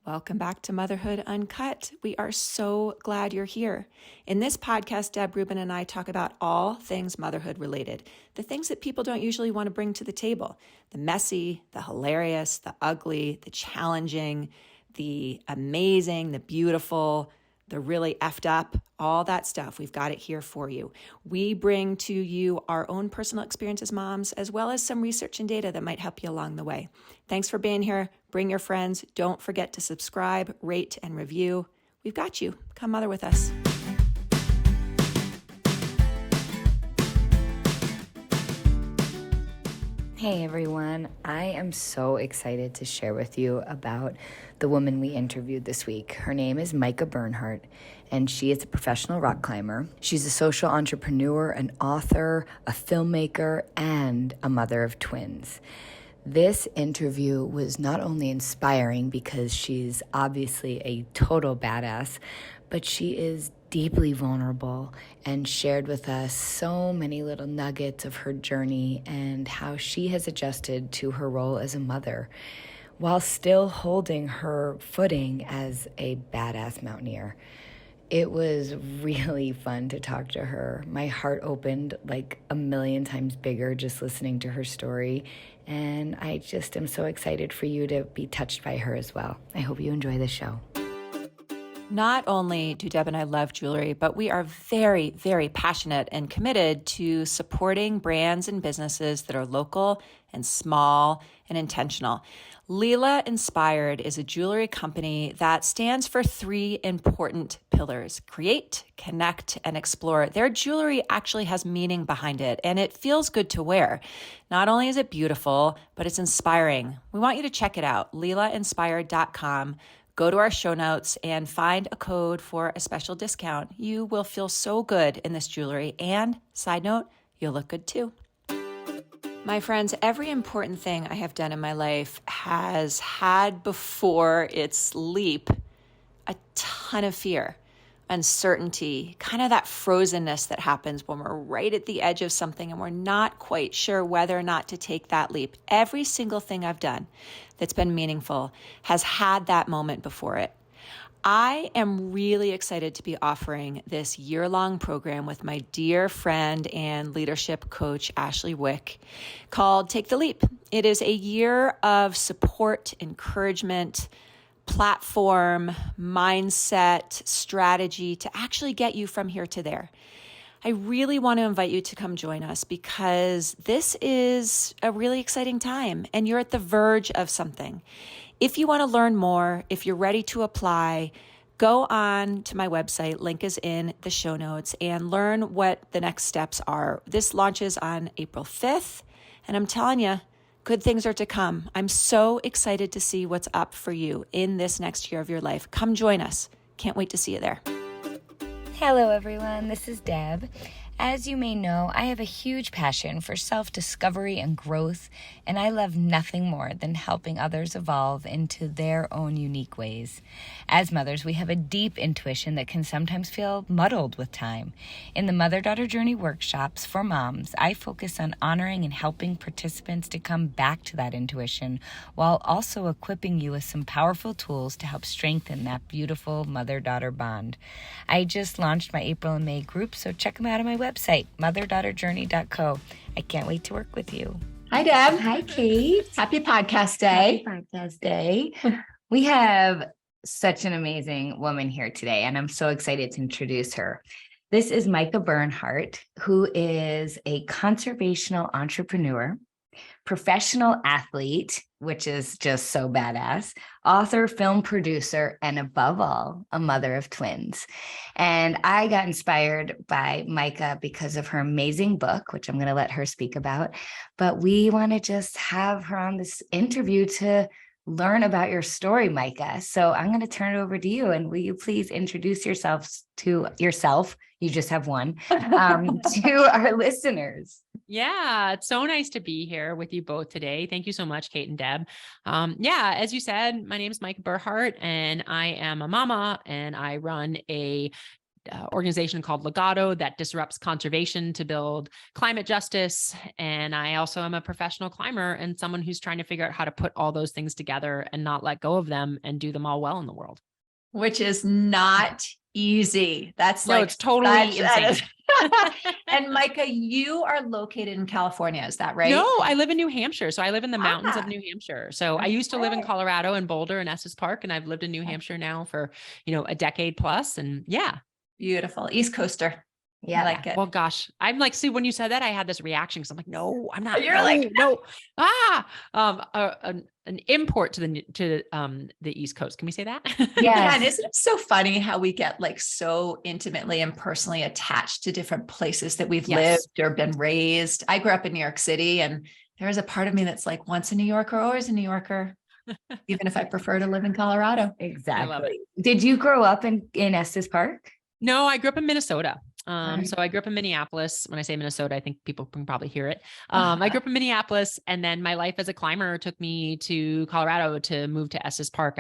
Welcome back to Motherhood Uncut. We are so glad you're here. In this podcast, Deb Rubin and I talk about all things motherhood related, the things that people don't usually want to bring to the table, the messy, the hilarious, the ugly, the challenging, the amazing, the beautiful, the really effed up, all that stuff. We've got it here for you. We bring to you our own personal experience as moms, as well as some research and data that might help you along the way. Thanks for being here. Bring your friends. Don't forget to subscribe, rate, and review. We've got you. Come mother with us. Hey everyone, I am so excited to share with you about the woman we interviewed this week. Her name is Majka Burhardt, and she is a professional rock climber. She's a social entrepreneur, an author, a filmmaker, and a mother of twins. This interview was not only inspiring because she's obviously a total badass, but she is deeply vulnerable and shared with us so many little nuggets of her journey and how she has adjusted to her role as a mother while still holding her footing as a badass mountaineer. It was really fun to talk to her. My heart opened like a million times bigger just listening to her story, and I just am so excited for you to be touched by her as well. I hope you enjoy the show. Not only do Deb and I love jewelry, but we are very, very passionate and committed to supporting brands and businesses that are local and small and intentional. Leela Inspired is a jewelry company that stands for three important pillars: create, connect, and explore. Their jewelry actually has meaning behind it, and it feels good to wear. Not only is it beautiful, but it's inspiring. We want you to check it out, leelainspired.com. Go to our show notes and find a code for a special discount. You will feel so good in this jewelry. And side note, you'll look good too. My friends, every important thing I have done in my life has had before its leap a ton of fear, uncertainty, kind of that frozenness that happens when we're right at the edge of something and we're not quite sure whether or not to take that leap. Every single thing I've done that's been meaningful has had that moment before it. I am really excited to be offering this year-long program with my dear friend and leadership coach, Ashley Wick, called Take the Leap. It is a year of support, encouragement, platform, mindset, strategy to actually get you from here to there. I really want to invite you to come join us because this is a really exciting time and you're at the verge of something. If you want to learn more, if you're ready to apply, go on to my website, link is in the show notes, and learn what the next steps are. This launches on April 5th, and I'm telling you, good things are to come. I'm so excited to see what's up for you in this next year of your life. Come join us. Can't wait to see you there. Hello everyone, this is Deb. As you may know, I have a huge passion for self-discovery and growth, and I love nothing more than helping others evolve into their own unique ways. As mothers, we have a deep intuition that can sometimes feel muddled with time. In the Mother-Daughter Journey workshops for moms, I focus on honoring and helping participants to come back to that intuition while also equipping you with some powerful tools to help strengthen that beautiful mother-daughter bond. I just launched my April and May group, so check them out on my website, motherdaughterjourney.co. I can't wait to work with you. Hi, Deb. Hi, Kate. Happy podcast day. Happy podcast day. We have such an amazing woman here today, and I'm so excited to introduce her. This is Majka Burhardt, who is a conservational entrepreneur, professional athlete, which is just so badass, author, film producer, and above all, a mother of twins. And I got inspired by Majka because of her amazing book, which I'm going to let her speak about. But we want to just have her on this interview to learn about your story, Majka. So I'm going to turn it over to you. And will you please introduce yourself to yourself? You just have one, to our listeners. Yeah, it's so nice to be here with you both today. Thank you so much, Kate and Deb. As you said, my name is Majka Burhardt, and I am a mama, and I run a organization called Legato that disrupts conservation to build climate justice. And I also am a professional climber and someone who's trying to figure out how to put all those things together and not let go of them and do them all well in the world. Which is not easy. That's No, like it's totally insane. And Majka, you are located in California. Is that right? No, I live in New Hampshire. So I live in the mountains of New Hampshire. So I used to live in Colorado and Boulder and Estes Park, and I've lived in New Hampshire now for, a decade plus. And yeah. Beautiful. East Coaster. Yeah. I like it. Well, gosh, I'm like, see, when you said that, I had this reaction because I'm like, no, I'm not. You're no, like, no. An import to the East Coast. Can we say that? Yeah. And isn't it so funny how we get like so intimately and personally attached to different places that we've lived or been raised? I grew up in New York City, and there's a part of me that's like, once a New Yorker, always a New Yorker, even if I prefer to live in Colorado. Exactly. Did you grow up in Estes Park? No, I grew up in Minnesota. So I grew up in Minneapolis. When I say Minnesota, I think people can probably hear it. I grew up in Minneapolis, and then my life as a climber took me to Colorado to move to Estes Park.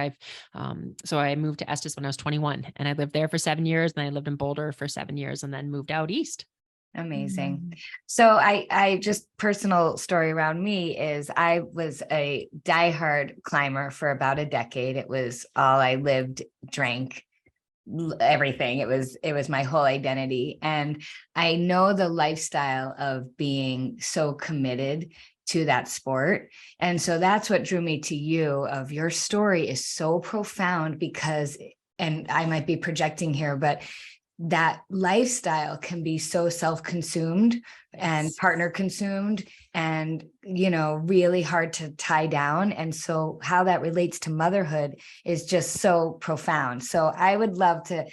So I moved to Estes when I was 21, and I lived there for 7 years, and I lived in Boulder for 7 years, and then moved out east. Amazing. So I just personal story around me is I was a diehard climber for about a decade. It was all I lived, drank, everything. It was my whole identity. And I know the lifestyle of being so committed to that sport. And so that's what drew me to you. Of your story is so profound because, and I might be projecting here, but that lifestyle can be so self-consumed and partner consumed and, really hard to tie down. And so how that relates to motherhood is just so profound. So I would love to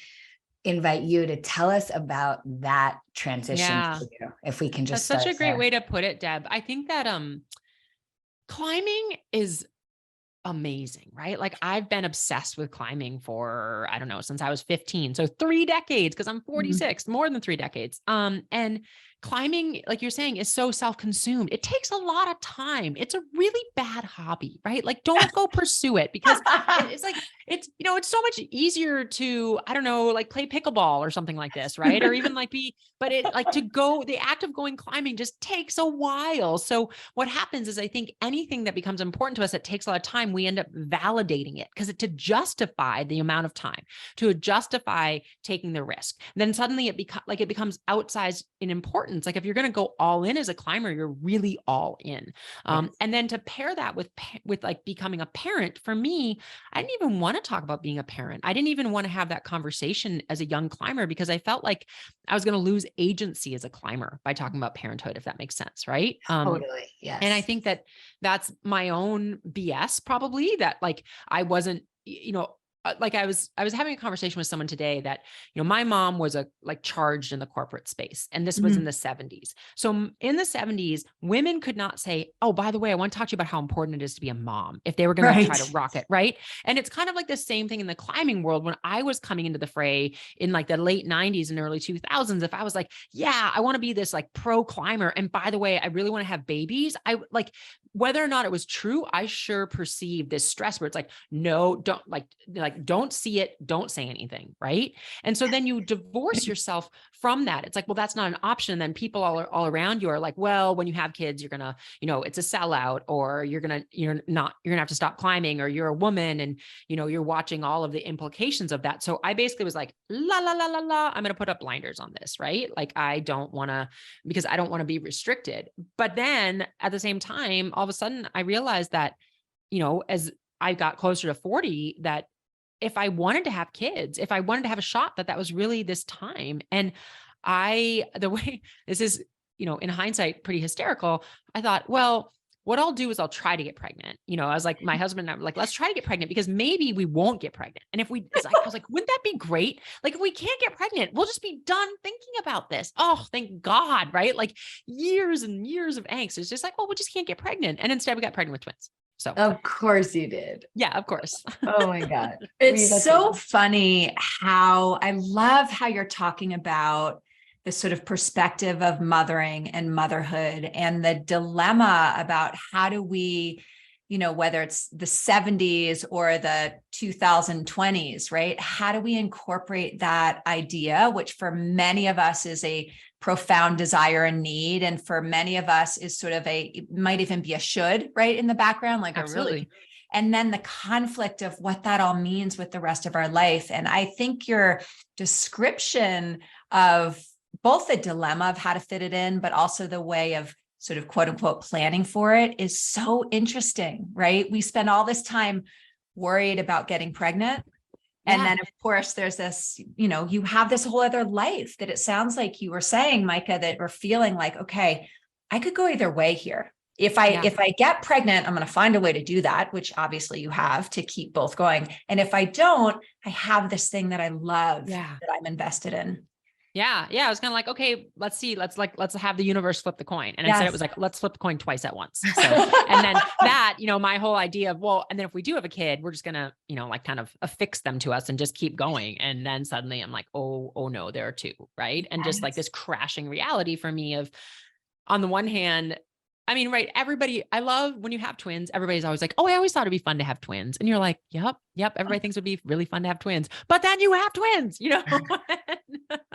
invite you to tell us about that transition for you, if we can just. That's such a great way to put it, Deb. I think that climbing is amazing, right? Like I've been obsessed with climbing for, I don't know, since I was 15. So 3 decades, because I'm 46, more than 3 decades. And climbing, like you're saying, is so self-consumed. It takes a lot of time. It's a really bad hobby, right? Like don't go pursue it because it's like, it's so much easier to, I don't know, like play pickleball or something like this, right? Or even like the act of going climbing just takes a while. So what happens is I think anything that becomes important to us that takes a lot of time, we end up validating it because to justify the amount of time, to justify taking the risk, then suddenly it becomes outsized in importance. Like if you're going to go all in as a climber, you're really all in. And then to pair that with like becoming a parent, for me, I didn't even want to talk about being a parent. I didn't even want to have that conversation as a young climber because I felt like I was going to lose agency as a climber by talking about parenthood, if that makes sense. Right. Totally. Yes. And I think that that's my own BS, probably, that like, I wasn't, like I was having a conversation with someone today that, my mom was charged in the corporate space, and this was in the 70s. So in the 70s, women could not say, oh, by the way, I want to talk to you about how important it is to be a mom if they were going to try to rock it. Right. And it's kind of like the same thing in the climbing world. When I was coming into the fray in like the late 90s and early 2000s, if I was like, yeah, I want to be this like pro climber, and by the way, I really want to have babies, I like, whether or not it was true, I sure perceived this stress where it's like, no, don't see it. Don't say anything. Right. And so then you divorce yourself from that. It's like, well, that's not an option. And then people all around you are like, well, when you have kids, you're going to, it's a sellout, or you're going to have to stop climbing, or you're a woman and, you're watching all of the implications of that. So I basically was like, la, la, la, la, la, I'm going to put up blinders on this. Right. Like I don't want to, because I don't want to be restricted. But then at the same time, all of a sudden I realized that, as I got closer to 40, that if I wanted to have kids, if I wanted to have a shot, that was really this time. And the way this is, in hindsight, pretty hysterical. I thought, well, what I'll do is I'll try to get pregnant. I was like, my husband and I were like, let's try to get pregnant because maybe we won't get pregnant. And if I was like, wouldn't that be great? Like if we can't get pregnant, we'll just be done thinking about this. Oh, thank God. Right. Like years and years of angst. It's just like, oh, we just can't get pregnant. And instead we got pregnant with twins. So of course you did. Yeah, of course. Oh my God. It's so funny how I love how you're talking about this sort of perspective of mothering and motherhood and the dilemma about how do we whether it's the 70s or the 2020s, right? How do we incorporate that idea, which for many of us is a profound desire and need, and for many of us is sort of it might even be a should, right, in the background, like Absolutely. I really, and then the conflict of what that all means with the rest of our life. And I think your description of both the dilemma of how to fit it in, but also the way of sort of quote unquote planning for it is so interesting, right? We spend all this time worried about getting pregnant. And then of course there's this, you have this whole other life that it sounds like you were saying, Majka, that we're feeling like, okay, I could go either way here. If I get pregnant, I'm going to find a way to do that, which obviously you have to keep both going. And if I don't, I have this thing that I love that I'm invested in. Yeah. I was kind of like, okay, let's see. Let's have the universe flip the coin. And instead it was like, let's flip the coin twice at once. So, and then that, my whole idea of, well, and then if we do have a kid, we're just going to, like kind of affix them to us and just keep going. And then suddenly I'm like, oh no, there are two. Right. And just like this crashing reality for me of, on the one hand, I mean, right. Everybody, I love when you have twins, everybody's always like, oh, I always thought it'd be fun to have twins. And you're like, yep. Everybody thinks it would be really fun to have twins, but then you have twins,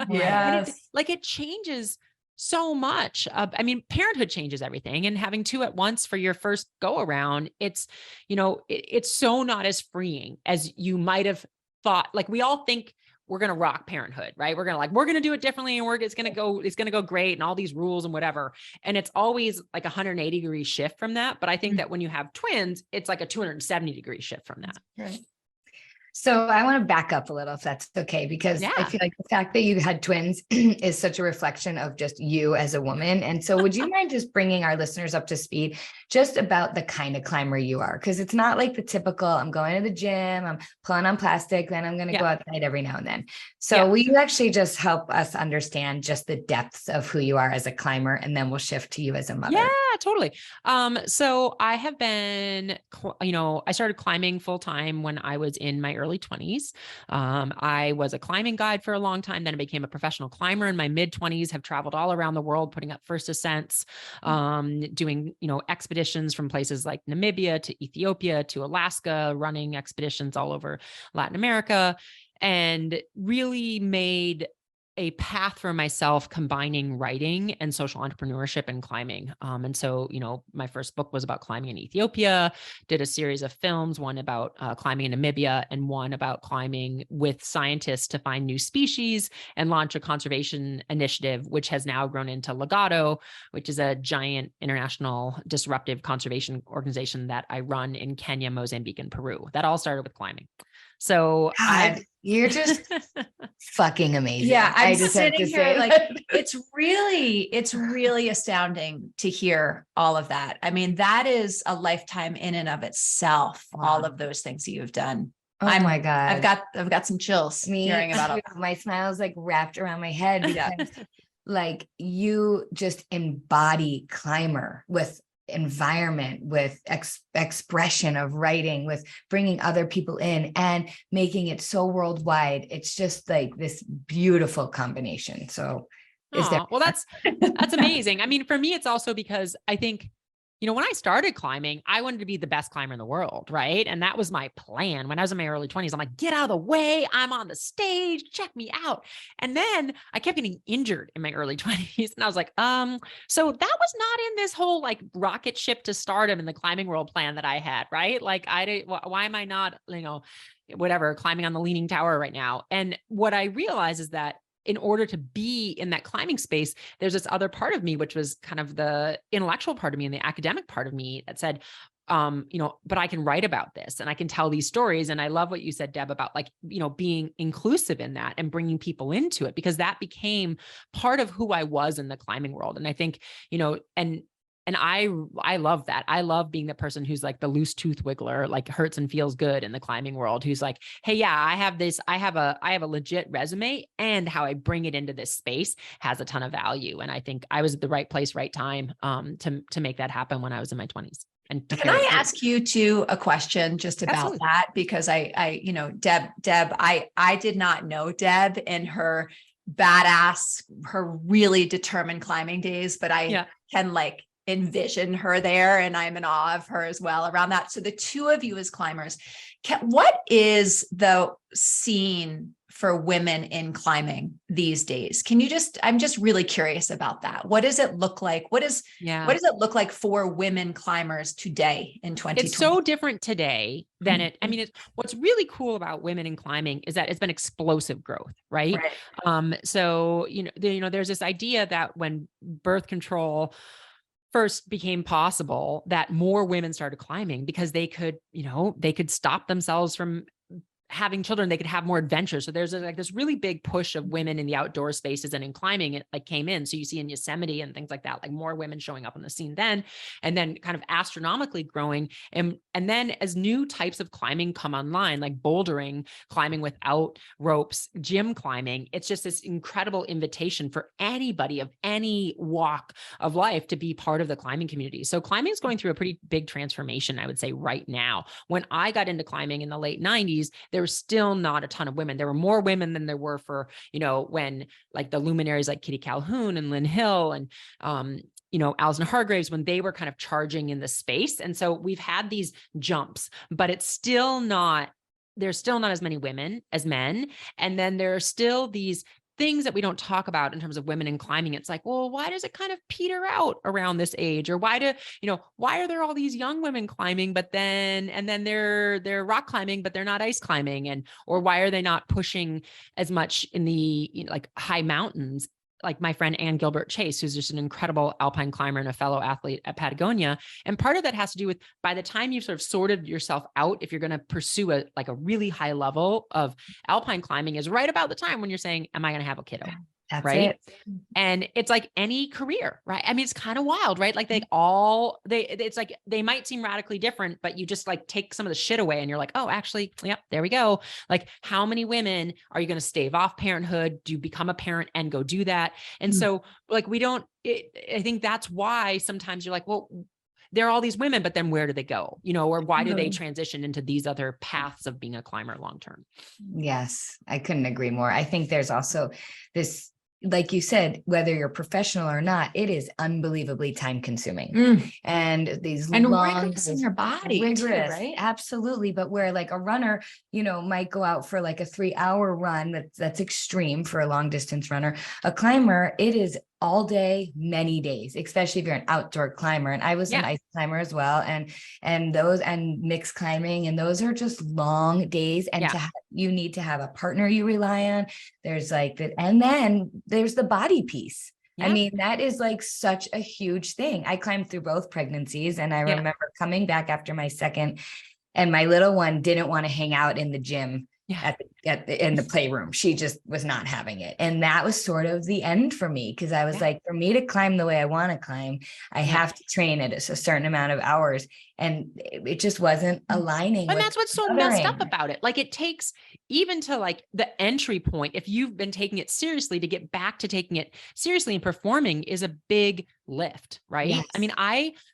Yes. And it changes so much. I mean, parenthood changes everything, and having two at once for your first go around, it's, it's so not as freeing as you might have thought. Like we all think we're going to rock parenthood, right? We're going to do it differently, and it's going to go great, and all these rules and whatever. And it's always like 180-degree shift from that. But I think that when you have twins, it's like a 270-degree shift from that. Right. So I want to back up a little, if that's okay, because I feel like the fact that you had twins is such a reflection of just you as a woman. And so would you mind just bringing our listeners up to speed just about the kind of climber you are? Because it's not like the typical, I'm going to the gym, I'm pulling on plastic, then I'm going to go outside every now and then. So will you actually just help us understand just the depths of who you are as a climber, and then we'll shift to you as a mother? Yeah, totally. So I have been, I started climbing full time when I was in my early 20s. I was a climbing guide for a long time. Then I became a professional climber in my mid 20s, have traveled all around the world, putting up first ascents, doing, expeditions from places like Namibia to Ethiopia to Alaska, running expeditions all over Latin America, and really made a path for myself combining writing and social entrepreneurship and climbing. And so, my first book was about climbing in Ethiopia, did a series of films, one about climbing in Namibia and one about climbing with scientists to find new species, and launch a conservation initiative, which has now grown into Legato, which is a giant international disruptive conservation organization that I run in Kenya, Mozambique, and Peru. That all started with climbing. So you're just fucking amazing. Yeah, I'm just sitting here like it's really astounding to hear all of that. I mean, that is a lifetime in and of itself. Wow. All of those things that you've done. Oh my God, I've got some chills hearing about it. My smile is like wrapped around my head because like you just embody climber with environment, with expression of writing, with bringing other people in and making it so worldwide. It's just like this beautiful combination. So well, that's amazing. I mean, for me, it's also because I think, when I started climbing, I wanted to be the best climber in the world, right? And that was my plan. When I was in my early 20s, I'm like, get out of the way. I'm on the stage. Check me out. And then I kept getting injured in my early 20s. And I was like, so that was not in this whole like rocket ship to stardom in the climbing world plan that I had, right? Like why am I not, whatever, climbing on the Leaning Tower right now? And what I realized is that in order to be in that climbing space, there's this other part of me, which was kind of the intellectual part of me and the academic part of me that said, but I can write about this and I can tell these stories. And I love what you said, Deb, about being inclusive in that and bringing people into it, because that became part of who I was in the climbing world. And I think, and I love that. I love being the person who's like the loose tooth wiggler, like hurts and feels good in the climbing world, who's like, hey, yeah, I have a legit resume, and how I bring it into this space has a ton of value. And I think I was at the right place, right time, to make that happen when I was in my 20s. And can I ask you too a question just about Absolutely. that? Because Deb, I did not know Deb in her badass, her really determined climbing days, but I can envision her there, and I'm in awe of her as well around that. So the two of you as climbers, what is the scene for women in climbing these days? I'm just really curious about that. What does it look like? What does it look like for women climbers today in 2020? It's so different today than what's really cool about women in climbing is that it's been explosive growth, right? So, there's this idea that when birth control first became possible, that more women started climbing because they could stop themselves from having children, they could have more adventures. So there's like this really big push of women in the outdoor spaces, and in climbing it like came in. So you see in Yosemite and things like that, like more women showing up on the scene then, and then kind of astronomically growing. And then as new types of climbing come online, like bouldering, climbing without ropes, gym climbing, it's just this incredible invitation for anybody of any walk of life to be part of the climbing community. So climbing is going through a pretty big transformation, I would say, right now. When I got into climbing in the late 90s, there was still not a ton of women. There were more women than there were for, when like the luminaries like Kitty Calhoun and Lynn Hill and, Alison Hargraves, when they were kind of charging in the space. And so we've had these jumps, but there's still not as many women as men. And then there are still these things that we don't talk about in terms of women in climbing. It's like, well, why does it kind of peter out around this age? Or why are there all these young women climbing, but then they're rock climbing, but they're not ice climbing? Or why are they not pushing as much in the like high mountains? Like my friend Ann Gilbert Chase, who's just an incredible alpine climber and a fellow athlete at Patagonia. And part of that has to do with, by the time you've sort of sorted yourself out, if you're going to pursue a really high level of alpine climbing, is right about the time when you're saying, am I going to have a kiddo? That's right. it. And it's like any career, right? I mean, it's kind of wild, right? Like it's like they might seem radically different, but you just like take some of the shit away and you're like, oh, actually, yep, there we go. Like, how many women are you going to stave off parenthood? Do you become a parent and go do that? And so like, I think that's why sometimes you're like, well, there are all these women, but then where do they go? Or why do they transition into these other paths of being a climber long-term? Yes, I couldn't agree more. I think there's also this, like you said, whether you're professional or not, it is unbelievably time consuming. And these rigorous in your body, rigorous, too, right? Absolutely. But where like a runner, might go out for like a 3-hour run, that's extreme for a long distance runner. A climber, it is all day, many days, especially if you're an outdoor climber. And I was an ice climber as well. And mixed climbing, and those are just long days. And you need to have a partner you rely on. There's like that. And then there's the body piece. Yeah. I mean, that is like such a huge thing. I climbed through both pregnancies, and I remember coming back after my second, and my little one didn't want to hang out in the gym in the playroom. She just was not having it. And that was sort of the end for me, because I was like, for me to climb the way I want to climb, I have to train at a certain amount of hours. And it just wasn't aligning. And that's what's so messed up about it. Like, it takes, even to like the entry point, if you've been taking it seriously, to get back to taking it seriously and performing is a big lift, right? Yes. I mean,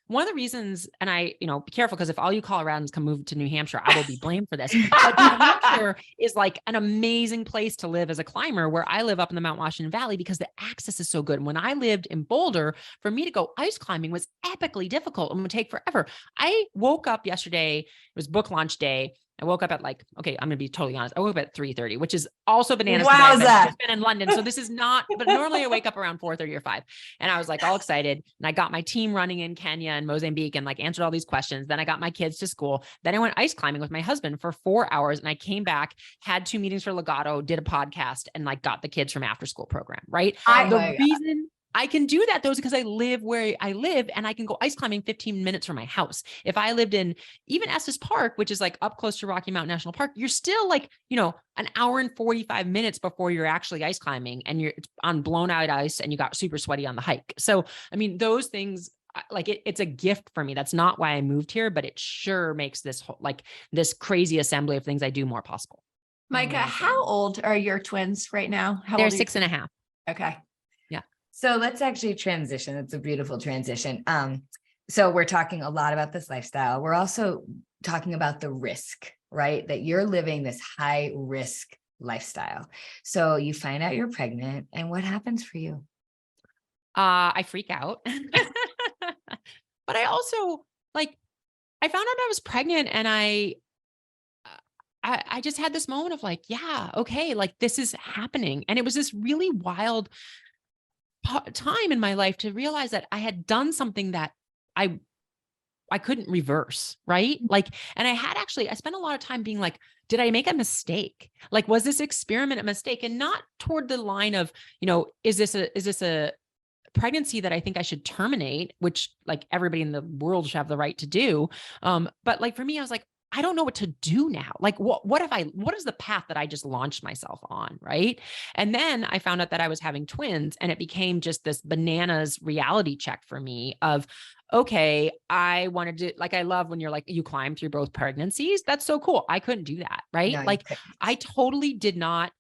one of the reasons, and be careful, because if all you Coloradans come move to New Hampshire, I will be blamed for this. But New Hampshire is like an amazing place to live as a climber, where I live up in the Mount Washington Valley, because the access is so good. And when I lived in Boulder, for me to go ice climbing was epically difficult and would take forever. I woke up yesterday, it was book launch day. I woke up at I'm going to be totally honest. I woke up at 3:30, which is also bananas. Wow, I've been in London. So this is not, but normally I wake up around 4:30 or 5. And I was like all excited. And I got my team running in Kenya and Mozambique and like answered all these questions. Then I got my kids to school. Then I went ice climbing with my husband for 4 hours. And I came back, had 2 meetings for Legato, did a podcast, and like got the kids from after school program. Right. The reason I can do that though is because I live where I live, and I can go ice climbing 15 minutes from my house. If I lived in even Estes Park, which is like up close to Rocky Mountain National Park, you're still like, an hour and 45 minutes before you're actually ice climbing, and you're on blown out ice and you got super sweaty on the hike. So, I mean, those things, like it's a gift for me. That's not why I moved here, but it sure makes this whole, like this crazy assembly of things I do more possible. Majka, how old are your twins right now? They're 6.5. Okay. So let's actually transition. It's a beautiful transition. So we're talking a lot about this lifestyle. We're also talking about the risk, right? That you're living this high risk lifestyle. So you find out you're pregnant, and what happens for you? I freak out But I also like, I found out I was pregnant and I just had this moment of like, yeah, okay, like this is happening. And it was this really wild time in my life to realize that I had done something that I I couldn't reverse, right? Like, and I spent a lot of time being like, did I make a mistake? Like, was this experiment a mistake? And not toward the line of, is this a pregnancy that I think I should terminate, which like everybody in the world should have the right to do. But like for me, I was like, I don't know what to do now. Like, what is the path that I just launched myself on? Right. And then I found out that I was having twins, and it became just this bananas reality check for me of, okay, I wanted to, like, I love when you're like, you climb through both pregnancies. That's so cool. I couldn't do that. Right. No, you Like couldn't. I totally did not.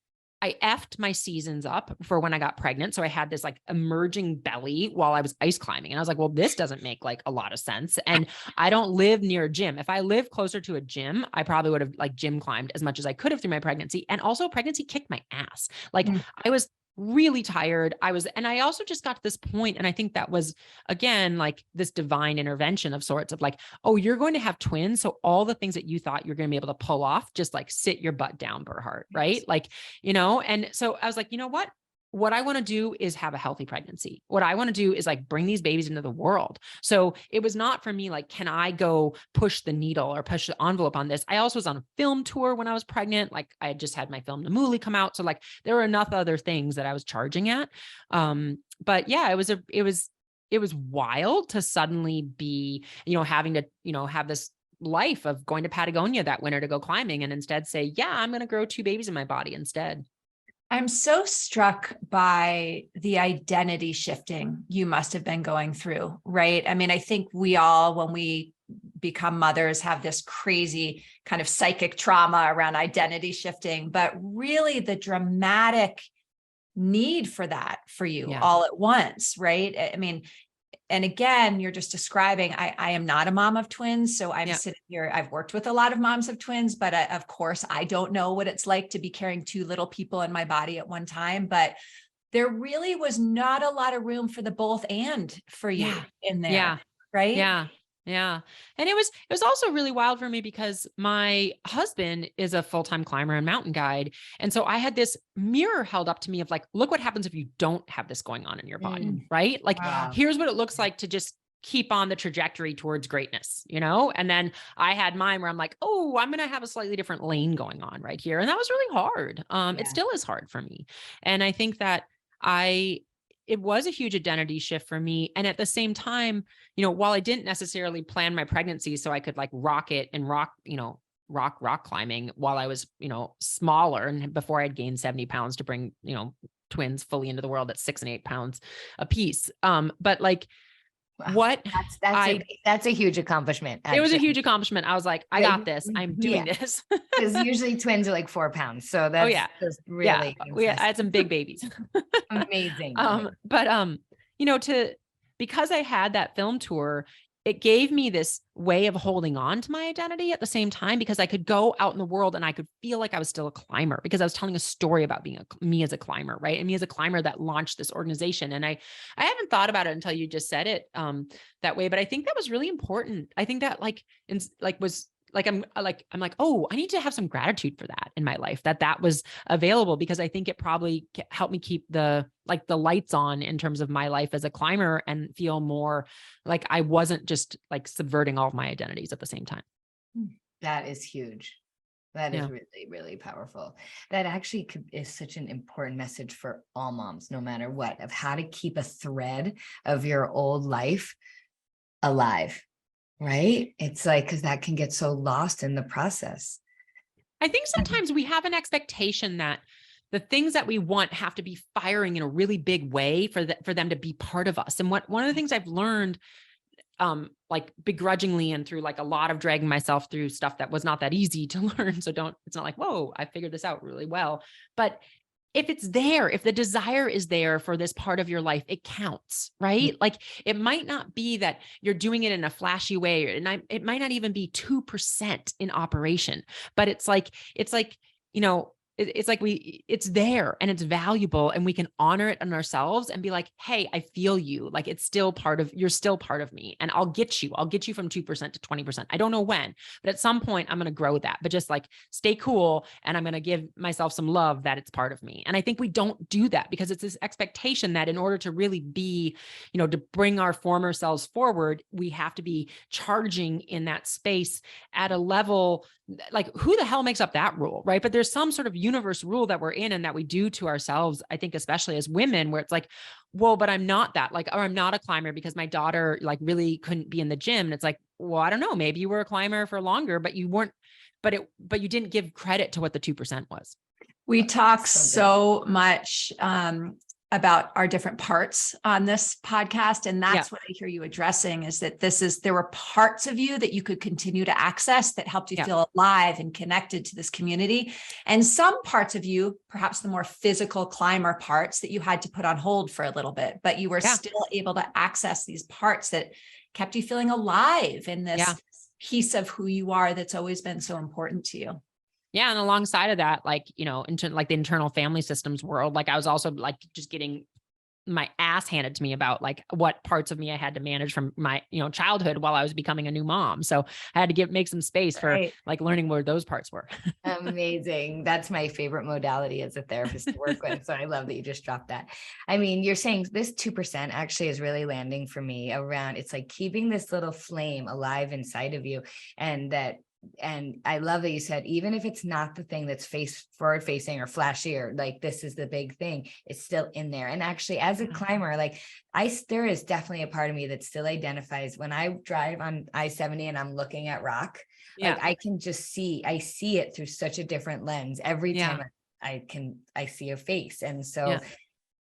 I effed my seasons up for when I got pregnant. So I had this like emerging belly while I was ice climbing. And I was like, well, this doesn't make like a lot of sense. And I don't live near a gym. If I lived closer to a gym, I probably would have like gym climbed as much as I could have through my pregnancy. And also pregnancy kicked my ass. Like I was really tired. And I also just got to this point, and I think that was again, like this divine intervention of sorts of like, oh, you're going to have twins. So all the things that you thought you're going to be able to pull off, just like sit your butt down, Burhardt. Right. Like, and so I was like, you know what I want to do is have a healthy pregnancy. What I want to do is like bring these babies into the world. So it was not for me, like, can I go push the needle or push the envelope on this? I also was on a film tour when I was pregnant. Like I had just had my film Namuli come out. So like there were enough other things that I was charging at. But yeah, it was wild to suddenly be, having to, have this life of going to Patagonia that winter to go climbing, and instead say, yeah, I'm going to grow 2 babies in my body instead. I'm so struck by the identity shifting you must have been going through, right? I mean, I think we all, when we become mothers, have this crazy kind of psychic trauma around identity shifting, but really the dramatic need for that for you all at once, right? I mean, and again, you're just describing, I am not a mom of twins. So I'm sitting here, I've worked with a lot of moms of twins, but of course I don't know what it's like to be carrying 2 little people in my body at one time, but there really was not a lot of room for the both and for you in there. Right. Yeah. Yeah. And it was also really wild for me because my husband is a full-time climber and mountain guide. And so I had this mirror held up to me of like, look what happens if you don't have this going on in your body, right? Like, here's what it looks like to just keep on the trajectory towards greatness, And then I had mine where I'm like, oh, I'm going to have a slightly different lane going on right here. And that was really hard. It still is hard for me. And I think that it was a huge identity shift for me. And at the same time, while I didn't necessarily plan my pregnancy so I could like rock it and rock climbing while I was, smaller and before I'd gained 70 pounds to bring, twins fully into the world at 6 and 8 pounds a piece. But like, wow. That's a huge accomplishment. Actually. It was a huge accomplishment. I was like, I got this. I'm doing this. Because usually twins are like 4 pounds. So that's just really, I had some big babies. Amazing. Because I had that film tour, it gave me this way of holding on to my identity at the same time, because I could go out in the world and I could feel like I was still a climber because I was telling a story about being me as a climber, right? And me as a climber that launched this organization. And I haven't thought about it until you just said it that way, but I think that was really important. I think that I'm like, oh, I need to have some gratitude for that in my life, that was available, because I think it probably helped me keep the lights on in terms of my life as a climber and feel more like I wasn't just like subverting all of my identities at the same time. That is huge. That is really, really powerful. That actually is such an important message for all moms, no matter what, of how to keep a thread of your old life alive. Right? It's like, because that can get so lost in the process. I think sometimes we have an expectation that the things that we want have to be firing in a really big way for them to be part of us. And one of the things I've learned, like begrudgingly and through like a lot of dragging myself through stuff that was not that easy to learn. So it's not like, whoa, I figured this out really well. But if it's there, if the desire is there for this part of your life, it counts, right? Mm-hmm. Like it might not be that you're doing it in a flashy way, and it might not even be 2% in operation, but it's like, it's like it's there and it's valuable and we can honor it in ourselves and be like, hey, I feel you. Like it's still you're still part of me, and I'll get you from 2% to 20%. I don't know when, but at some point I'm going to grow that, but just like stay cool. And I'm going to give myself some love that it's part of me. And I think we don't do that because it's this expectation that in order to really be, to bring our former selves forward, we have to be charging in that space at a level like, who the hell makes up that rule, right? But there's some sort of universe rule that we're in and that we do to ourselves, I think, especially as women, where it's like, well, but I'm not that, like, or I'm not a climber because my daughter like really couldn't be in the gym. And it's like, well, I don't know, maybe you were a climber for longer, but you weren't, but you didn't give credit to what the 2% was. We talk so much about our different parts on this podcast. And that's what I hear you addressing, is that there were parts of you that you could continue to access that helped you feel alive and connected to this community. And some parts of you, perhaps the more physical climber parts, that you had to put on hold for a little bit, but you were still able to access these parts that kept you feeling alive in this piece of who you are that's always been so important to you. Yeah. And alongside of that, like, like the internal family systems world, like I was also like just getting my ass handed to me about like what parts of me I had to manage from my, childhood while I was becoming a new mom. So I had to make some space for like learning where those parts were. Amazing. That's my favorite modality as a therapist to work with. So I love that you just dropped that. I mean, you're saying this 2% actually is really landing for me around, it's like keeping this little flame alive inside of you. And I love that you said, even if it's not the thing that's forward facing or flashy, or like, this is the big thing, it's still in there. And actually as a climber, like there is definitely a part of me that still identifies when I drive on I-70 and I'm looking at rock, like I can just I see it through such a different lens every time I see a face. And so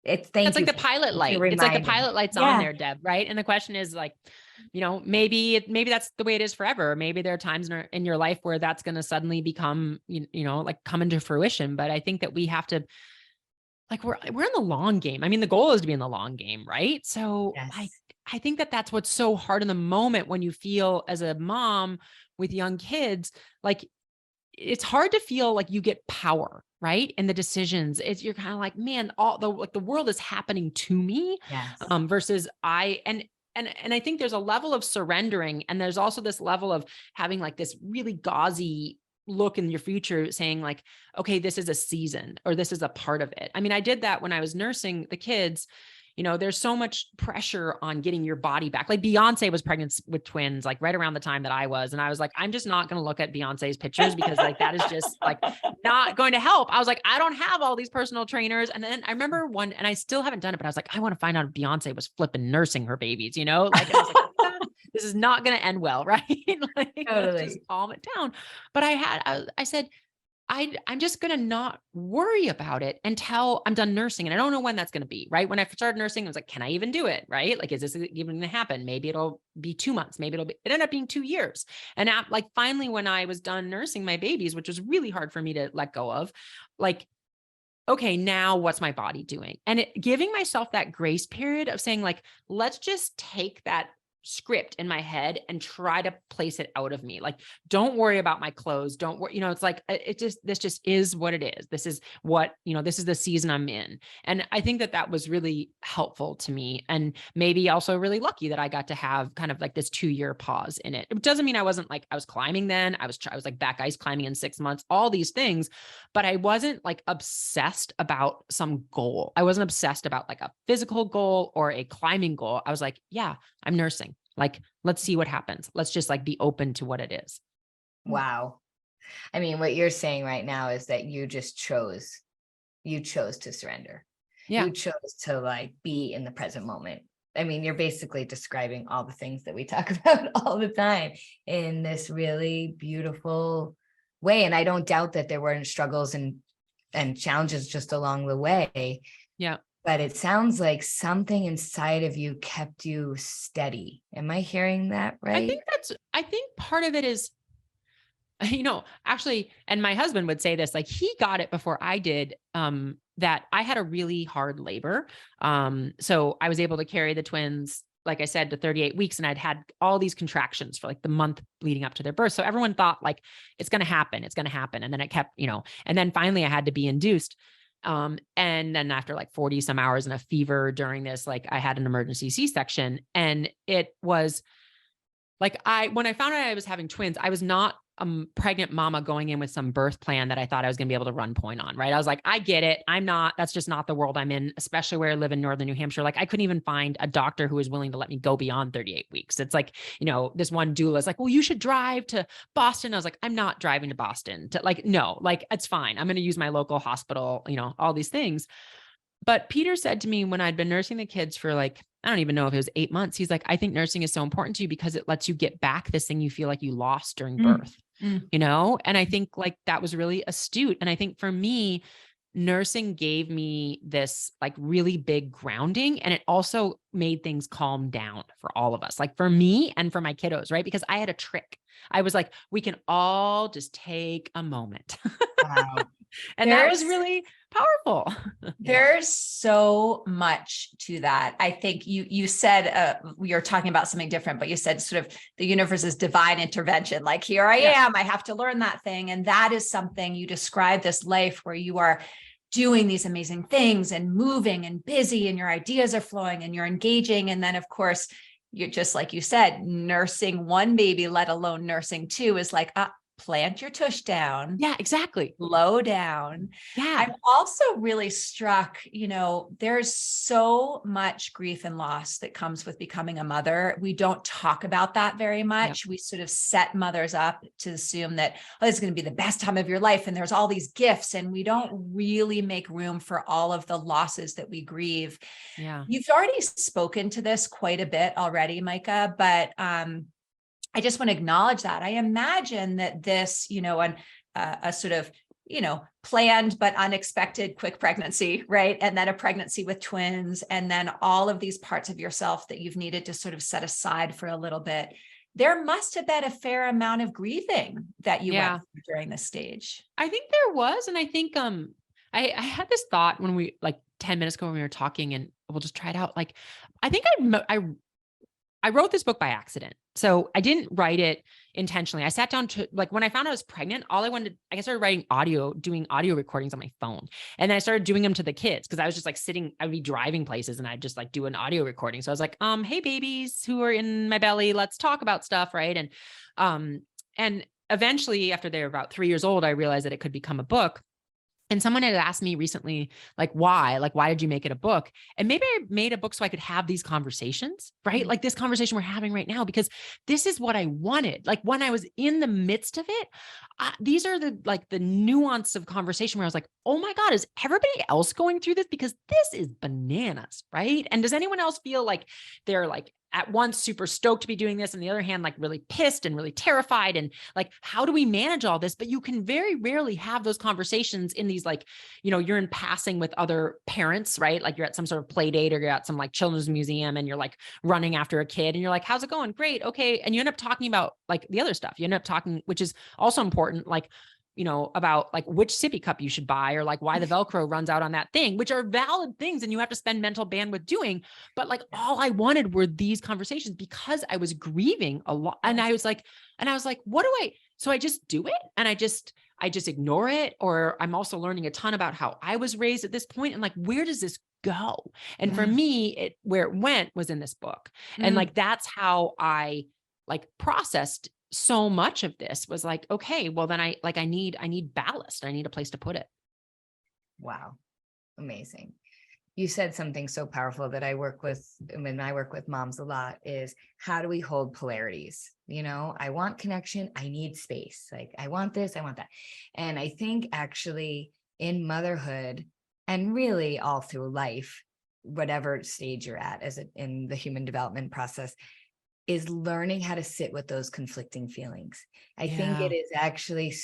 it's like the pilot light. It's like the pilot light's on there, Deb. Right. And the question is like, maybe that's the way it is forever. Maybe there are times in your life where that's going to suddenly become, like come into fruition. But I think that we have to, like, we're in the long game. I mean, the goal is to be in the long game. Right. So I think that that's what's so hard in the moment when you feel as a mom with young kids, like it's hard to feel like you get power, right? And the decisions, you're kind of like, man, the world is happening to me, versus and I think there's a level of surrendering, and there's also this level of having like this really gauzy look in your future, saying like, okay, this is a season, or this is a part of it. I mean, I did that when I was nursing the kids. There's so much pressure on getting your body back. Like Beyonce was pregnant with twins, like right around the time that I was. And I was like, I'm just not going to look at Beyonce's pictures because like, that is just like not going to help. I was like, I don't have all these personal trainers. And then I remember one, and I still haven't done it, but I was like, I want to find out if Beyonce was flipping nursing her babies, like, and I was like, this is not going to end well. Right. Like, totally. Let's just calm it down. But I said, I'm just going to not worry about it until I'm done nursing. And I don't know when that's going to be, right? When I started nursing, I was like, can I even do it? Right? Like, is this even going to happen? Maybe it'll be 2 months. Maybe it ended up being 2 years. And like, finally, when I was done nursing my babies, which was really hard for me to let go of, like, okay, now what's my body doing? And giving myself that grace period of saying like, let's just take that script in my head and try to place it out of me. Like, don't worry about my clothes. Don't worry. It's like, this just is what it is. This is what, this is the season I'm in. And I think that was really helpful to me, and maybe also really lucky that I got to have kind of like this 2-year pause in it. It doesn't mean I wasn't like, I was climbing then. I was like back ice climbing in 6 months, all these things, but I wasn't like obsessed about some goal. I wasn't obsessed about like a physical goal or a climbing goal. I was like, yeah, I'm nursing. Like, let's see what happens. Let's just like be open to what it is. Wow. I mean, what you're saying right now is that you chose to surrender. Yeah. You chose to like be in the present moment. I mean, you're basically describing all the things that we talk about all the time in this really beautiful way. And I don't doubt that there weren't struggles and challenges just along the way. Yeah. But it sounds like something inside of you kept you steady. Am I hearing that right? I think part of it is, actually, and my husband would say this, like he got it before I did, that I had a really hard labor. So I was able to carry the twins like I said, to 38 weeks, and I'd had all these contractions for like the month leading up to their birth. So everyone thought like, it's going to happen. It's going to happen. And then it kept, and then finally I had to be induced. And then after like 40 some hours and a fever during this, like I had an emergency C-section, and it was like, when I found out I was having twins, I was not a pregnant mama going in with some birth plan that I thought I was going to be able to run point on. Right. I was like, I get it. That's just not the world I'm in, especially where I live in Northern New Hampshire. Like I couldn't even find a doctor who was willing to let me go beyond 38 weeks. It's like, this one doula is like, well, you should drive to Boston. I was like, I'm not driving to Boston no, like, it's fine. I'm going to use my local hospital, all these things. But Peter said to me when I'd been nursing the kids for like, I don't even know if it was 8 months. He's like, I think nursing is so important to you because it lets you get back this thing you feel like you lost during birth, and I think like that was really astute. And I think for me, nursing gave me this like really big grounding, and it also made things calm down for all of us, like for me and for my kiddos, right? Because I had a trick. I was like, we can all just take a moment. Wow. And that was really powerful. There's so much to that. I think you said, we were talking about something different, but you said sort of the universe's divine intervention. Like, here I am, I have to learn that thing. And that is something you describe, this life where you are doing these amazing things and moving and busy, and your ideas are flowing and you're engaging. And then of course, you're just like you said, nursing one baby, let alone nursing two, is like, plant your tush down. Yeah, exactly. Slow down. Yeah. I'm also really struck, there's so much grief and loss that comes with becoming a mother. We don't talk about that very much. Yep. We sort of set mothers up to assume that, this is going to be the best time of your life, and there's all these gifts, and we don't really make room for all of the losses that we grieve. Yeah. You've already spoken to this quite a bit already, Majka, but I just want to acknowledge that. I imagine that this, a sort of, planned but unexpected quick pregnancy, right? And then a pregnancy with twins, and then all of these parts of yourself that you've needed to sort of set aside for a little bit. There must have been a fair amount of grieving that you went through during this stage. I think there was. And I think, I had this thought when we, like 10 minutes ago when we were talking, and we'll just try it out. Like, I think I wrote this book by accident. So I didn't write it intentionally. I sat down to, like, when I found I was pregnant, all I wanted, I started doing audio recordings on my phone. And then I started doing them to the kids, because I was just like I'd be driving places and I'd just like do an audio recording. So I was like, hey babies who are in my belly, let's talk about stuff. Right. And eventually after they were about 3 years old, I realized that it could become a book. And someone had asked me recently, why did you make it a book? And maybe I made a book so I could have these conversations, right? Like this conversation we're having right now, because this is what I wanted. Like when I was in the midst of it, these are the nuance of conversation where I was like, oh my God, is everybody else going through this? Because this is bananas, right? And does anyone else feel like they're like at once super stoked to be doing this, and the other hand, like really pissed and really terrified, and like, how do we manage all this? But you can very rarely have those conversations in these, like, you're in passing with other parents, right? Like you're at some sort of play date, or you're at some like children's museum, and you're like running after a kid, and you're like, how's it going? Great. Okay. And you end up talking about like the other stuff. You end up talking, which is also important, like, about like which sippy cup you should buy, or like why the Velcro runs out on that thing, which are valid things and you have to spend mental bandwidth doing. But like, all I wanted were these conversations because I was grieving a lot. And I was like, so I just do it, and I just ignore it. Or I'm also learning a ton about how I was raised at this point, and like, where does this go? And for me, where it went was in this book. And like, that's how I like processed so much of this, was like, okay, well then I need ballast. I need a place to put it. Wow. Amazing. You said something so powerful that I work with moms a lot, is how do we hold polarities? I want connection. I need space. Like I want this, I want that. And I think actually in motherhood, and really all through life, whatever stage you're at in the human development process, is learning how to sit with those conflicting feelings. I think it is actually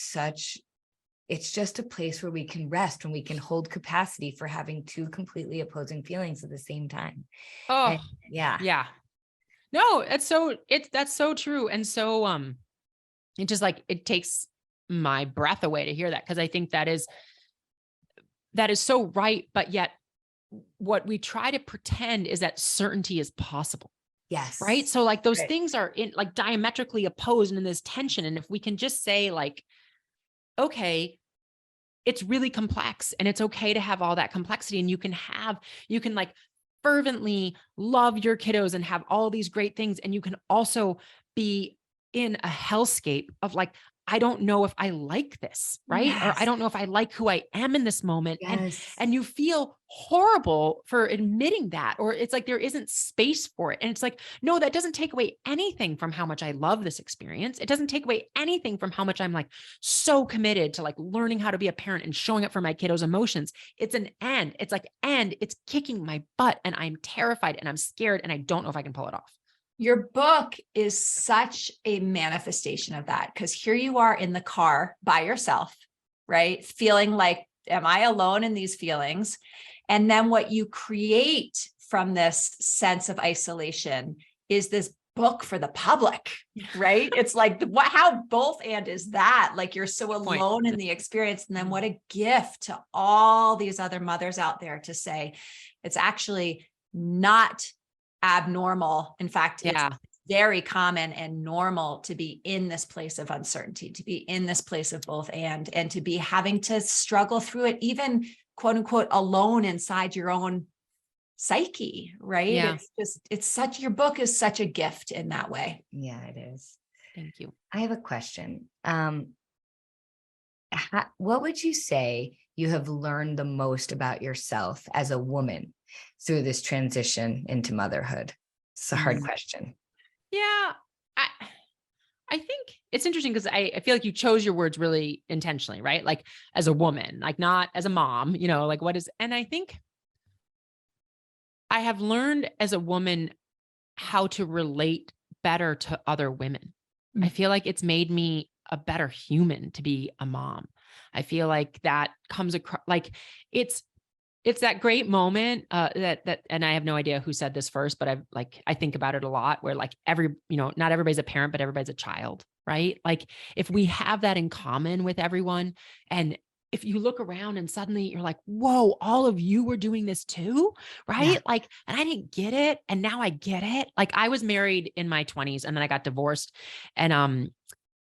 it's just a place where we can rest, when we can hold capacity for having two completely opposing feelings at the same time. Oh, yeah. No, that's so true. And so, it just like, it takes my breath away to hear that. 'Cause I think that is so right. But yet what we try to pretend is that certainty is possible. Yes. Right. So like those Right. things are in like diametrically opposed and in this tension. And if we can just say like, okay, it's really complex and it's okay to have all that complexity. And you can like fervently love your kiddos and have all these great things. And you can also be in a hellscape of like, I don't know if I like this, right? Or I Yes. don't know if I like who I am in this moment. Yes. And you feel horrible for admitting that, or it's like there isn't space for it. And it's like, no, that doesn't take away anything from how much I love this experience. It doesn't take away anything from how much I'm like so committed to like learning how to be a parent and showing up for my kiddos' emotions. It's an end. It's like, and it's kicking my butt and I'm terrified and I'm scared and I don't know if I can pull it off. Your book is such a manifestation of that, because here you are in the car by yourself, right? Feeling like, am I alone in these feelings? And then what you create from this sense of isolation is this book for the public, right? It's like, how both and is that? Like you're so alone in the experience. And then what a gift to all these other mothers out there to say, it's actually not abnormal. In fact, it's very common and normal to be in this place of uncertainty, to be in this place of both and to be having to struggle through it, even quote unquote, alone inside your own psyche, right? Yeah. Your book is such a gift in that way. Yeah, it is. Thank you. I have a question. What would you say you have learned the most about yourself as a woman through this transition into motherhood? It's a hard question. Yeah. I think it's interesting because I feel like you chose your words really intentionally, right? Like as a woman, like not as a mom, like and I think I have learned as a woman how to relate better to other women. I feel like it's made me a better human to be a mom. I feel like that comes across like it's that great moment that, and I have no idea who said this first, but I think about it a lot where like not everybody's a parent, but everybody's a child, right? Like if we have that in common with everyone, and if you look around and suddenly you're like, whoa, all of you were doing this too, right? Yeah. Like, and I didn't get it. And now I get it. Like I was married in my 20s and then I got divorced. And,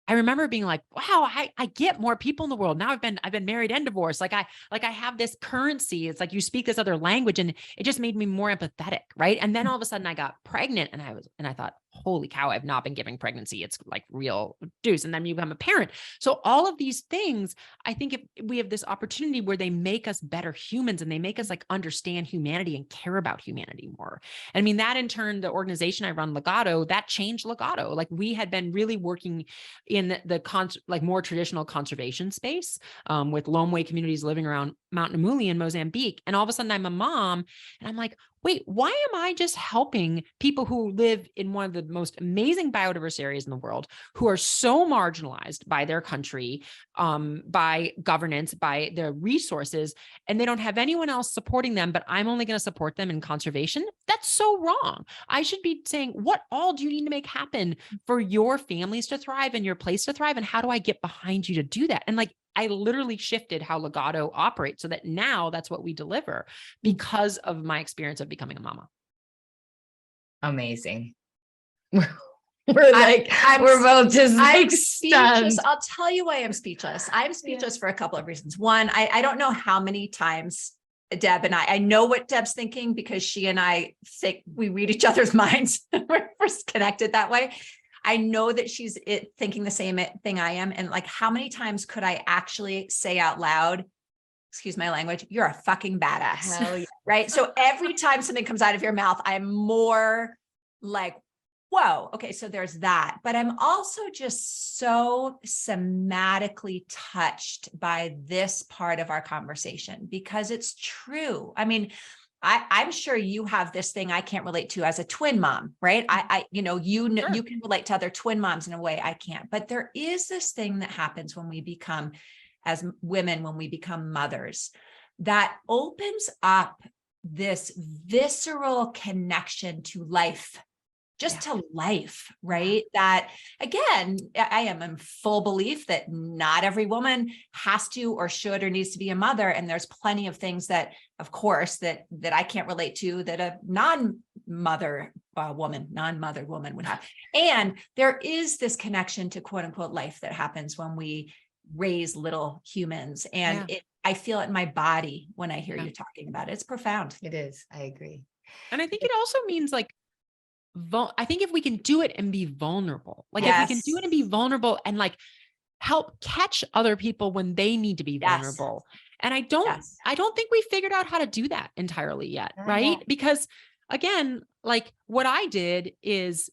I remember being like, wow, I get more people in the world. Now I've been married and divorced. Like I have this currency. It's like you speak this other language and it just made me more empathetic. Right. And then all of a sudden I got pregnant and I thought, holy cow, I've not been giving pregnancy. It's like real deuce. And then you become a parent. So all of these things, I think if we have this opportunity where they make us better humans and they make us like understand humanity and care about humanity more. And I mean, that in turn, the organization I run, Legato, that changed Legato. Like we had been really working in the like more traditional conservation space with Lomwe communities living around Mount Namuli in Mozambique. And all of a sudden I'm a mom and I'm like, wait, why am I just helping people who live in one of the most amazing biodiverse areas in the world, who are so marginalized by their country, by governance, by their resources, and they don't have anyone else supporting them, but I'm only going to support them in conservation? That's so wrong. I should be saying, what all do you need to make happen for your families to thrive and your place to thrive? And how do I get behind you to do that? And like, I literally shifted how Legato operates so that now that's what we deliver because of my experience of becoming a mama. Amazing. We're both just like speechless. I'll tell you why I'm speechless. I'm speechless for a couple of reasons. One, I don't know how many times Deb and I know what Deb's thinking because she and I think we read each other's minds. We're connected that way. I know that she's thinking the same thing I am. And like, how many times could I actually say out loud, excuse my language, you're a fucking badass, Hell yeah. Right? So every time something comes out of your mouth, I'm more like, whoa, okay, so there's that. But I'm also just so somatically touched by this part of our conversation because it's true. I mean, I'm sure you have this thing I can't relate to as a twin mom, right? You can relate to other twin moms in a way I can't, but there is this thing that happens when we become, as women, when we become mothers, that opens up this visceral connection to life, to life, right? That again, I am in full belief that not every woman has to or should or needs to be a mother. And there's plenty of things that, of course, that I can't relate to that a non-mother woman, non-mothered woman would have. And there is this connection to quote unquote life that happens when we raise little humans. And I feel it in my body when I hear you talking about it. It's profound. It is. I agree. And I think it also means like, I think if we can do it and be vulnerable, like if we can do it and be vulnerable and like help catch other people when they need to be vulnerable. And I don't think we figured out how to do that entirely yet. Right. Because again, like what I did is,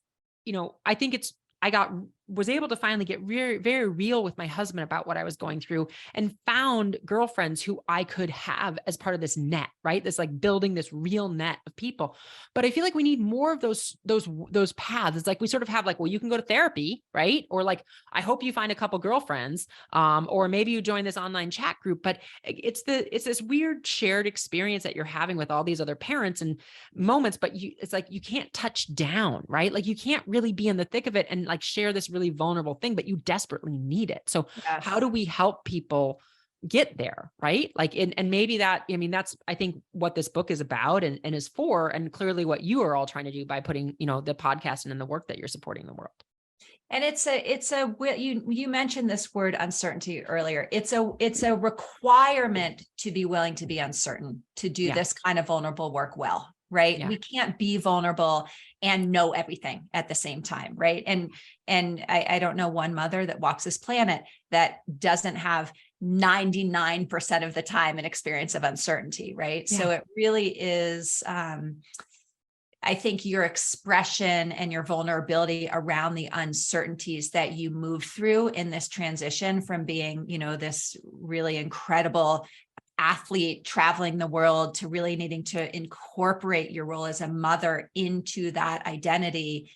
I think I was able to finally get very, very real with my husband about what I was going through and found girlfriends who I could have as part of this net, right? This like building this real net of people. But I feel like we need more of those paths. It's like, we sort of have like, well, you can go to therapy, right? Or like, I hope you find a couple girlfriends, or maybe you join this online chat group, but it's this weird shared experience that you're having with all these other parents and moments, but it's like, you can't touch down, right? Like you can't really be in the thick of it and like share this really vulnerable thing, but you desperately need it. So how do we help people get there? Right. Like, and maybe that's, I think what this book is about and is for, and clearly what you are all trying to do by putting, the podcast and in the work that you're supporting the world. And you mentioned this word uncertainty earlier. It's a requirement to be willing to be uncertain, to do this kind of vulnerable work well. Right. We can't be vulnerable and know everything at the same time. Right. And I don't know one mother that walks this planet that doesn't have 99% of the time an experience of uncertainty. Right. Yeah. So it really is, I think your expression and your vulnerability around the uncertainties that you move through in this transition from being, this really incredible athlete traveling the world to really needing to incorporate your role as a mother into that identity.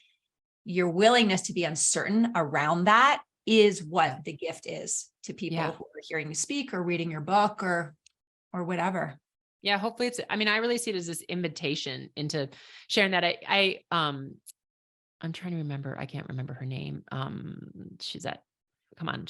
Your willingness to be uncertain around that is what the gift is to people who are hearing you speak or reading your book or whatever. Yeah. Hopefully I really see it as this invitation into sharing that. I'm trying to remember. I can't remember her name. She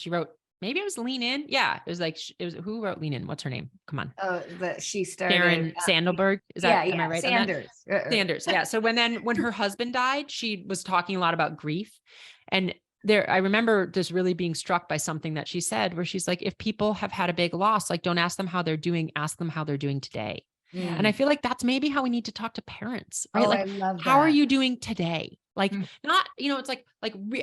wrote, maybe it was Lean In. Yeah. It was who wrote Lean In? What's her name? Come on. Oh, she started. Karen Sandelberg. Is that, am I right? Sanders. On that? Sanders. Yeah. So when her husband died, she was talking a lot about grief. And I remember just really being struck by something that she said, where she's like, if people have had a big loss, like don't ask them how they're doing, ask them how they're doing today. Mm. And I feel like that's maybe how we need to talk to parents, right? Like, I love that. How are you doing today? Like not, it's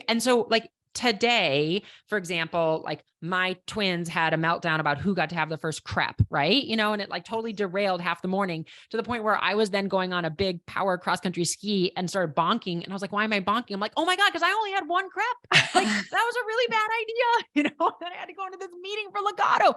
and so like today, for example, like my twins had a meltdown about who got to have the first crep, right? And it like totally derailed half the morning to the point where I was then going on a big power cross-country ski and started bonking. And I was like, why am I bonking? I'm like, oh my God, because I only had one crep. Like that was a really bad idea, Then I had to go into this meeting for legato,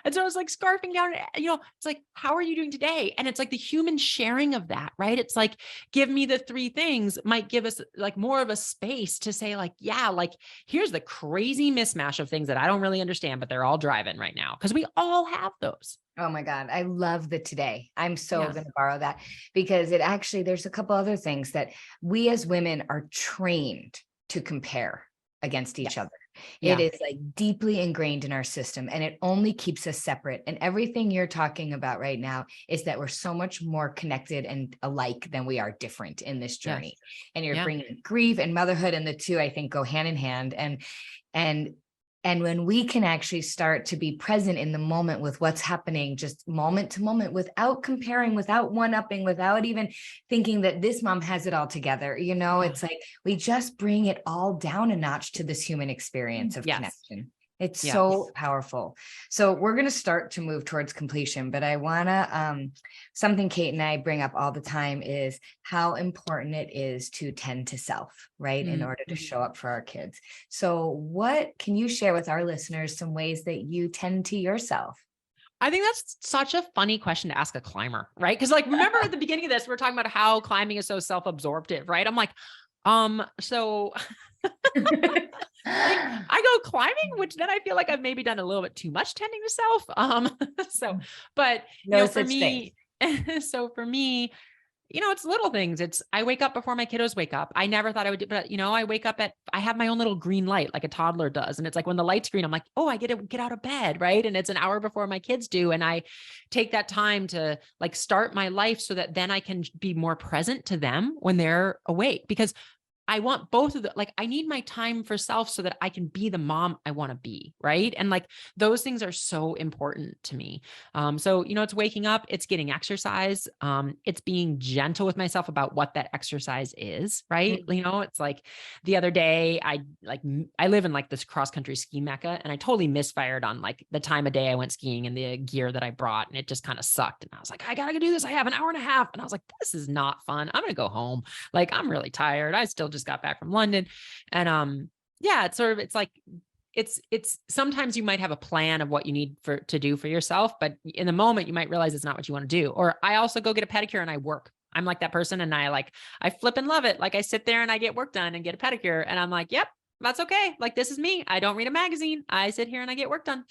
and so I was like scarfing down, it's like, how are you doing today? And it's like the human sharing of that, right? It's like, give me the three things might give us like more of a space to say like, like here's the crazy mismatch of things that I don't really understand, but they're all driving right now because we all have those. Oh my God. I love the today. I'm so going to borrow that because there's a couple other things that we as women are trained to compare against each other. It is like deeply ingrained in our system and it only keeps us separate. And everything you're talking about right now is that we're so much more connected and alike than we are different in this journey. And you're bringing grief and motherhood, and the two, I think, go hand in hand. And when we can actually start to be present in the moment with what's happening, just moment to moment, without comparing, without one-upping, without even thinking that this mom has it all together, it's like we just bring it all down a notch to this human experience of connection. It's so powerful. So we're going to start to move towards completion, but I want to, something Kate and I bring up all the time is how important it is to tend to self, right? In order to show up for our kids. So what can you share with our listeners, some ways that you tend to yourself? I think that's such a funny question to ask a climber, right? Because like, remember at the beginning of this, we're talking about how climbing is so self-absorptive, right? I'm like, so I go climbing, which then I feel like I've maybe done a little bit too much tending to self. But for me, it's little things. I wake up before my kiddos wake up. I never thought I would do, but I have my own little green light like a toddler does. And it's like when the light's green, I'm like, oh, I get to get out of bed. Right. And it's an hour before my kids do. And I take that time to like start my life so that then I can be more present to them when they're awake, because I want both of the, like, I need my time for self so that I can be the mom I want to be. Right. And like, those things are so important to me. So, it's waking up, it's getting exercise. It's being gentle with myself about what that exercise is. Right. Mm-hmm. It's like the other day, I live in like this cross country ski mecca, and I totally misfired on like the time of day I went skiing and the gear that I brought. And it just kind of sucked. And I was like, I got to do this. I have an hour and a half. And I was like, this is not fun. I'm going to go home. Like, I'm really tired. I still just got back from London. And yeah, it's sometimes you might have a plan of what you need to do for yourself, but in the moment you might realize it's not what you want to do. Or I also go get a pedicure and I work. I'm like that person. And I flip and love it. Like I sit there and I get work done and get a pedicure, and I'm like, yep, that's okay. Like, this is me. I don't read a magazine. I sit here and I get work done.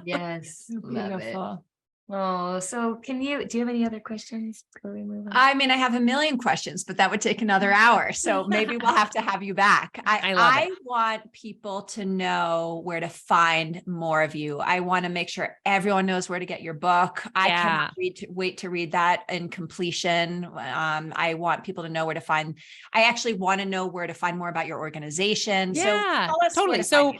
Yes. Beautiful. Oh, so do you have any other questions before we move on? I mean, I have a million questions, but that would take another hour. So maybe we'll have to have you back. I want people to know where to find more of you. I want to make sure everyone knows where to get your book. I cannot wait to read that in completion. I want people to know where to find, I actually want to know where to find more about your organization. Yeah, so tell us totally. So,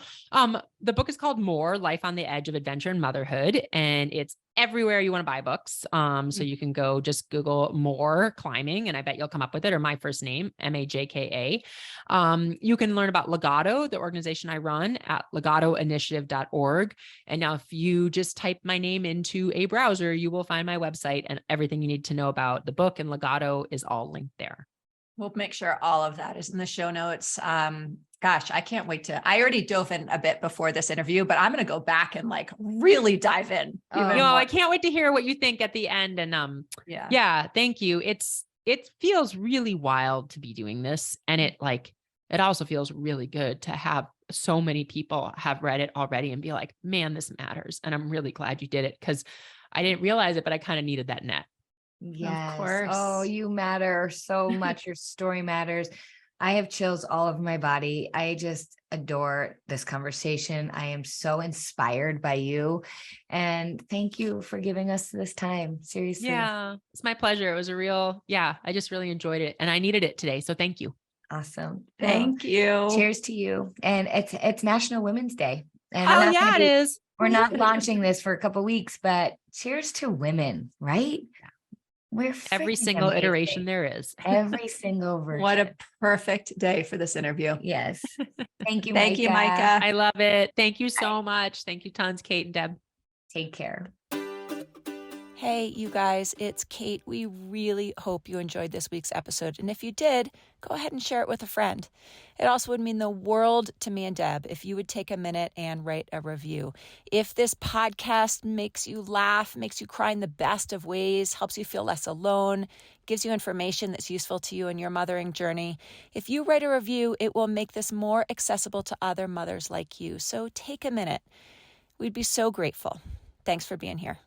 the book is called More: Life on the Edge of Adventure and Motherhood, and it's everywhere you want to buy books. So you can go just Google More Climbing, and I bet you'll come up with it, or my first name, Majka. You can learn about Legato, the organization I run, at legatoinitiative.org. And now if you just type my name into a browser, you will find my website, and everything you need to know about the book and Legato is all linked there. We'll make sure all of that is in the show notes. Gosh, I can't wait I already dove in a bit before this interview, but I'm going to go back and like really dive in. I can't wait to hear what you think at the end. And yeah, thank you. It feels really wild to be doing this. And it also feels really good to have so many people have read it already and be like, man, this matters. And I'm really glad you did it, because I didn't realize it, but I kind of needed that net. Yes. Of course. Oh, you matter so much. Your story matters. I have chills all over my body. I just adore this conversation. I am so inspired by you. And thank you for giving us this time. Seriously. Yeah, it's my pleasure. It was I just really enjoyed it, and I needed it today. So thank you. Awesome. Thank you. Cheers to you. And it's National Women's Day. And it is. We're not launching this for a couple of weeks, but cheers to women, right? We're every single amazing. Iteration there is. Every single version. What a perfect day for this interview. Yes. Thank you, Thank you, Majka. I love it. Thank you so much. Thank you tons, Kate and Deb. Take care. Hey, you guys, it's Kate. We really hope you enjoyed this week's episode. And if you did, go ahead and share it with a friend. It also would mean the world to me and Deb if you would take a minute and write a review. If this podcast makes you laugh, makes you cry in the best of ways, helps you feel less alone, gives you information that's useful to you in your mothering journey, if you write a review, it will make this more accessible to other mothers like you. So take a minute. We'd be so grateful. Thanks for being here.